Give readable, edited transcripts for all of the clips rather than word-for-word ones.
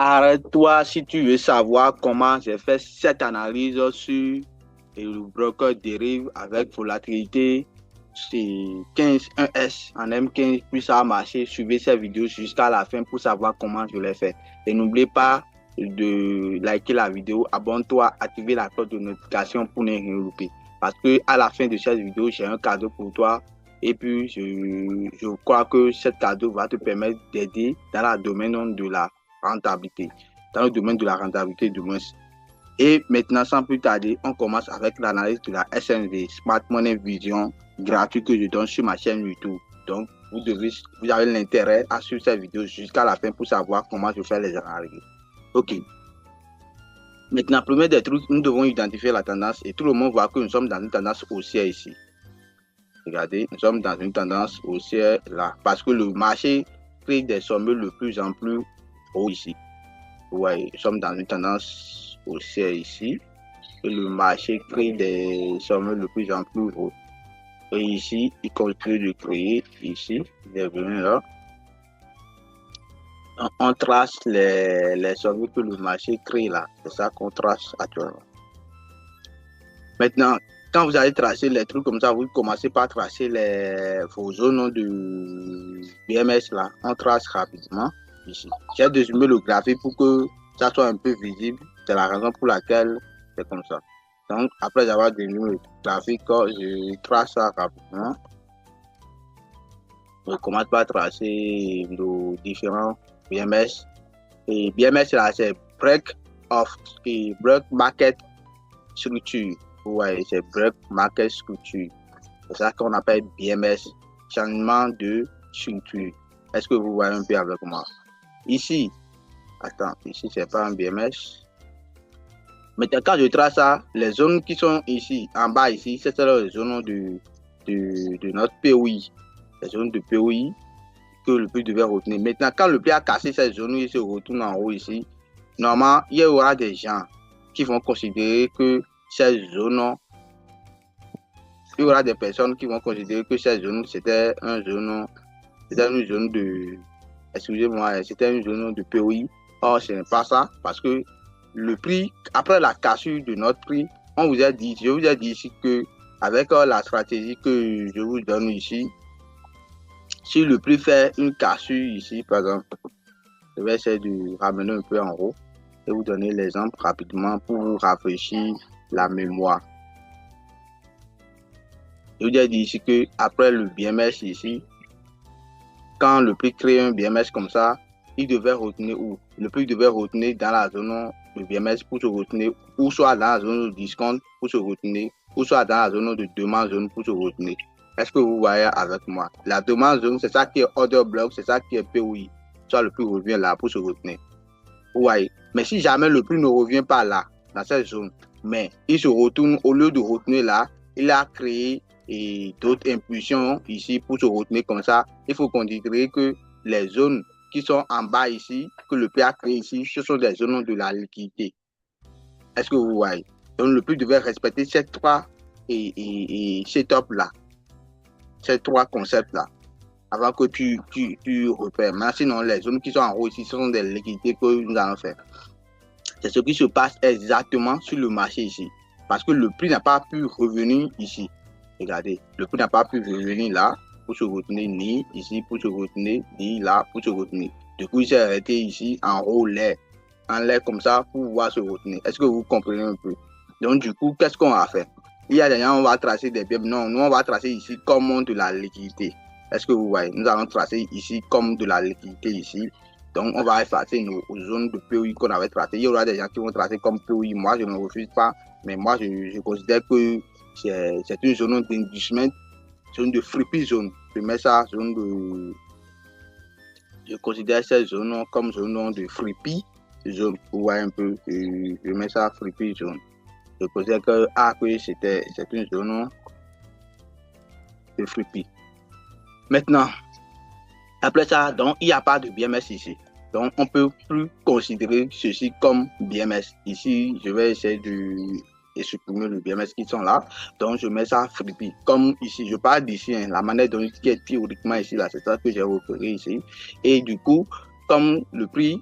Arrête-toi si tu veux savoir comment j'ai fait cette analyse sur le broker dérive avec volatilité. C'est 15-1S en M15, puis ça a marché. Suivez cette vidéo jusqu'à la fin pour savoir comment je l'ai fait. Et n'oubliez pas de liker la vidéo, abonne-toi, activer la cloche de notification pour ne rien louper. Parce que à la fin de cette vidéo, j'ai un cadeau pour toi. Et puis, je crois que ce cadeau va te permettre d'aider dans le domaine de la rentabilité. Dans le domaine de la rentabilité, du moins. Et maintenant, sans plus tarder, on commence avec l'analyse de la SNV, Smart Money Vision, gratuit que je donne sur ma chaîne YouTube. Donc, vous avez l'intérêt à suivre cette vidéo jusqu'à la fin pour savoir comment je fais les analyses. OK. Maintenant, premier des trucs, nous devons identifier la tendance et tout le monde voit que nous sommes dans une tendance haussière ici. Regardez, nous sommes dans une tendance haussière là parce que le marché crée des sommets de plus en plus haut ici. Vous voyez, nous sommes dans une tendance haussière ici. Et le marché crée des sommets de plus en plus hauts. Et ici, il continue de créer. Ici, il est venu là. On trace les sommets que le marché crée là. C'est ça qu'on trace actuellement. Maintenant, quand vous allez tracer les trucs comme ça, vous commencez par tracer vos zones de BMS là. On trace rapidement ici. J'ai dézoomé le graphique pour que ça soit un peu visible. C'est la raison pour laquelle c'est comme ça. Donc, après avoir dézoomé le graphique, je trace ça rapidement. Je commence par tracer nos différents BMS. Et BMS là, c'est Break Market Structure. Ouais, c'est Break Market Structure. C'est ça qu'on appelle BMS, changement de structure. Est-ce que vous voyez un peu avec moi? Ici, attends, ici c'est pas un BMS. Maintenant, quand je trace ça, les zones qui sont ici, en bas ici, c'est les zones de notre POI. Les zones de POI que le prix devait retenir. Maintenant, quand le prix a cassé cette zone, il se retourne en haut ici. Normalement, il y aura des gens qui vont considérer que cette zone, il y aura des personnes qui vont considérer que cette zone, c'était une zone de, excusez-moi, c'était une zone de POI. Or, ce n'est pas ça, parce que le prix, après la cassure de notre prix, je vous ai dit ici que avec la stratégie que je vous donne ici, si le prix fait une cassure ici, par exemple, je vais essayer de ramener un peu en haut et vous donner l'exemple rapidement pour vous rafraîchir la mémoire. Je vous ai dit ici que après le BMS ici, quand le prix crée un BMS comme ça, il devait retenir où? Le prix devait retenir dans la zone de BMS pour se retenir, ou soit dans la zone de discount pour se retenir, ou soit dans la zone de demande zone pour se retenir. Est-ce que vous voyez avec moi? La demande zone, c'est ça qui est order block, c'est ça qui est POI. Soit le prix revient là pour se retenir. Vous voyez? Mais si jamais le prix ne revient pas là, dans cette zone, mais il se retourne, au lieu de retenir là, il a créé d'autres impulsions ici pour se retenir comme ça. Il faut considérer que les zones qui sont en bas ici, que le prix a créé ici, ce sont des zones de la liquidité. Est-ce que vous voyez? Donc le prix devait respecter ces trois setups là, ces trois concepts là, avant que tu repères. Mais sinon, les zones qui sont en haut ici, ce sont des liquidités que nous allons faire. C'est ce qui se passe exactement sur le marché ici. Parce que le prix n'a pas pu revenir ici. Regardez, le prix n'a pas pu revenir là pour se retenir, ni ici pour se retenir, ni là pour se retenir. Du coup, il s'est arrêté ici en haut, en l'air comme ça pour pouvoir se retenir. Est-ce que vous comprenez un peu? Donc, du coup, qu'est-ce qu'on va faire? Il y a des gens, on va tracer des biens. Non, nous, on va tracer ici comme de la liquidité. Est-ce que vous voyez? Nous allons tracer ici comme de la liquidité ici. Donc, on va effacer nos zones de POI qu'on avait tracées. Il y aura des gens qui vont tracer comme POI. Moi, je ne refuse pas. Mais moi, je considère que c'est une zone d'inducement, zone de free zone. Je mets ça zone de... Je considère cette zone comme zone de free zone. Vous voyez un peu, je mets ça free zone. Je considère que c'est une zone de free. Maintenant, après ça, donc, il n'y a pas de BMS ici. Donc, on ne peut plus considérer ceci comme BMS. Ici, je vais essayer de supprimer le BMS qui sont là. Donc, je mets ça free. Comme ici, je parle d'ici, hein, la manière dont qui est théoriquement ici, là, c'est ça que j'ai repéré ici. Et du coup, comme le prix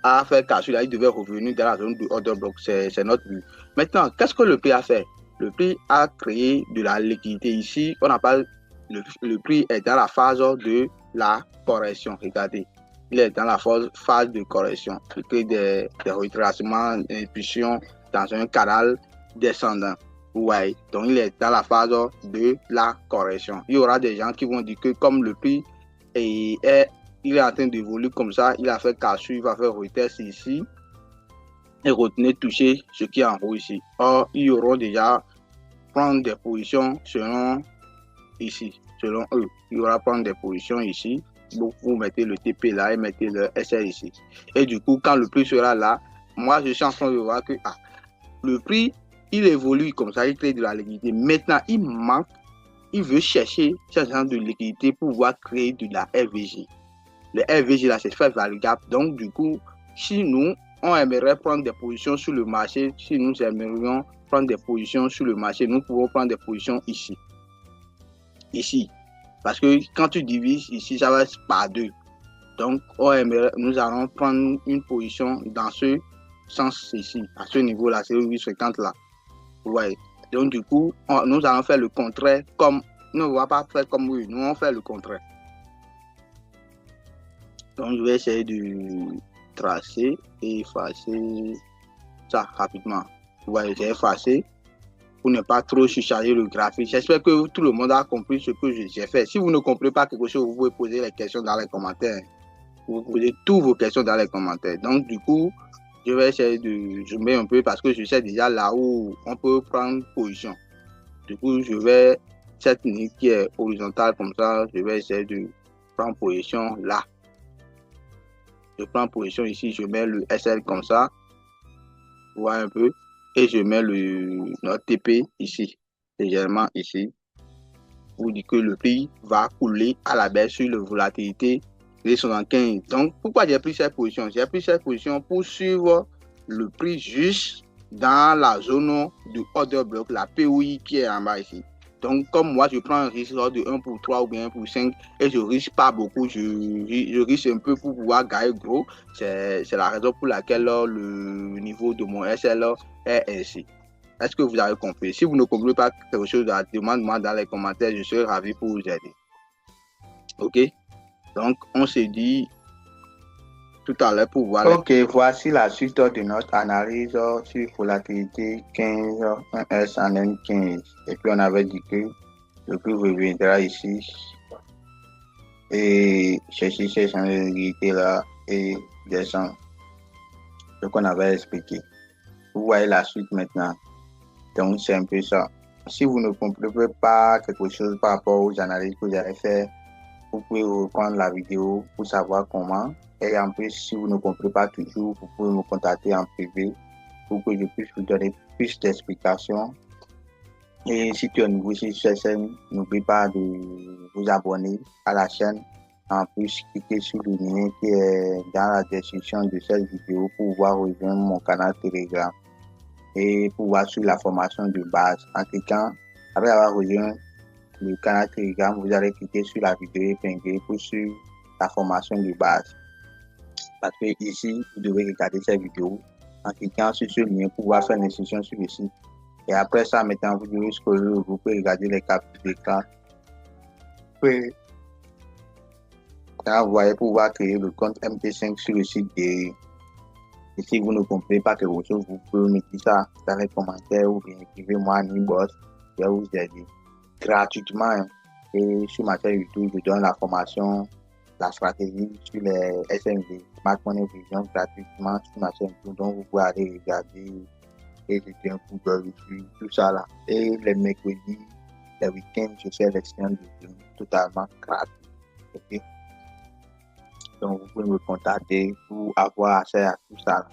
a fait cash, il devait revenir dans la zone de order block. C'est notre but. Maintenant, qu'est-ce que le prix a fait? Le prix a créé de la liquidité. Ici, on appelle le prix est dans la phase de la correction. Regardez, il est dans la phase de correction. Il crée des retracements, des impulsions dans un canal descendant. Ouais, donc il est dans la phase de la correction. Il y aura des gens qui vont dire que comme le prix il est en train d'évoluer comme ça, il a fait cash, il va faire retest ici et retenir toucher ce qui est en haut ici. Or, ils auront déjà prendre des positions selon ici, selon eux. Il y aura prendre des positions ici. Donc, vous mettez le TP là et mettez le SL ici. Et du coup, quand le prix sera là, moi, je suis en train de voir que le prix, il évolue comme ça, il crée de la liquidité. Maintenant, il manque, il veut chercher ce genre de liquidité pour pouvoir créer de la FVG. Le FVG là, c'est fait validable. Donc, du coup, si nous, on aimerait prendre des positions sur le marché, si nous aimerions prendre des positions sur le marché, nous pouvons prendre des positions ici. Ici. Parce que quand tu divises ici, ça va être par 2. Donc, nous allons prendre une position dans ce sens ici, à ce niveau-là, c'est 850 là. Ouais. Donc, du coup, nous allons faire le contraire comme, nous ne va pas faire comme eux, nous allons faire le contraire. Donc, je vais essayer de tracer et effacer ça rapidement. Ouais, j'ai effacé pour ne pas trop surcharger le graphique. J'espère que tout le monde a compris ce que j'ai fait. Si vous ne comprenez pas quelque chose, vous pouvez poser les questions dans les commentaires. Vous posez toutes vos questions dans les commentaires. Donc, du coup, je vais essayer de zoomer un peu parce que je sais déjà là où on peut prendre position. Du coup, je vais, cette ligne qui est horizontale comme ça, je vais essayer de prendre position là. Je prends position ici, je mets le SL comme ça. Vous voyez un peu. Et je mets notre TP ici, légèrement ici. Vous dites que le prix va couler à la baisse sur la volatilité des 75. Donc, pourquoi j'ai pris cette position? J'ai pris cette position pour suivre le prix juste dans la zone du order block, la POI qui est en bas ici. Donc, comme moi, je prends un risque de 1 pour 3 ou bien 1 pour 5 et je risque pas beaucoup, je risque un peu pour pouvoir gagner gros. C'est la raison pour laquelle le niveau de mon SLR est ainsi. Est-ce que vous avez compris? Si vous ne comprenez pas quelque chose, demandez-moi dans les commentaires, je serai ravi pour vous aider. Ok? Donc, on se dit tout à l'heure pour voir. Ok, voici la suite de notre analyse sur volatilité 15, 1S en N15. Et puis, on avait dit que le prix reviendra ici et chercher ces réalités là et descendre. Ce qu'on avait expliqué. Vous voyez la suite maintenant. Donc, c'est un peu ça. Si vous ne comprenez pas quelque chose par rapport aux analyses que vous avez fait, vous pouvez reprendre la vidéo pour savoir comment. Et en plus, si vous ne comprenez pas toujours, vous pouvez me contacter en privé pour que je puisse vous donner plus d'explications. Et si tu es nouveau sur cette chaîne, n'oubliez pas de vous abonner à la chaîne. En plus, cliquez sur le lien qui est dans la description de cette vidéo pour pouvoir rejoindre mon canal Telegram et pour voir sur la formation de base. En cliquant, après avoir rejoint le canal Telegram, vous allez cliquer sur la vidéo épinglée pour suivre la formation de base. Parce que ici, vous devez regarder cette vidéo en cliquant sur ce lien pour pouvoir faire l'inscription sur le site. Et après ça, maintenant, vous devez scroller, vous pouvez regarder les captures d'écran. Puis, quand vous voyez pour pouvoir créer le compte MT5 sur le site de. Et si vous ne comprenez pas quelque chose, vous pouvez me dire ça dans les commentaires ou bien écrivez-moi un inbox. Je vais vous aider gratuitement. Et sur ma chaîne YouTube, je donne la formation, la stratégie sur les SMV, Smart Money Vision gratuitement sur ma chaîne YouTube. Donc, vous pouvez aller regarder et jeter un coup d'œil sur tout ça là. Et les mercredis, les week-ends, je fais les séances de Zoom totalement gratuit. Okay? Donc, vous pouvez me contacter pour avoir accès à tout ça.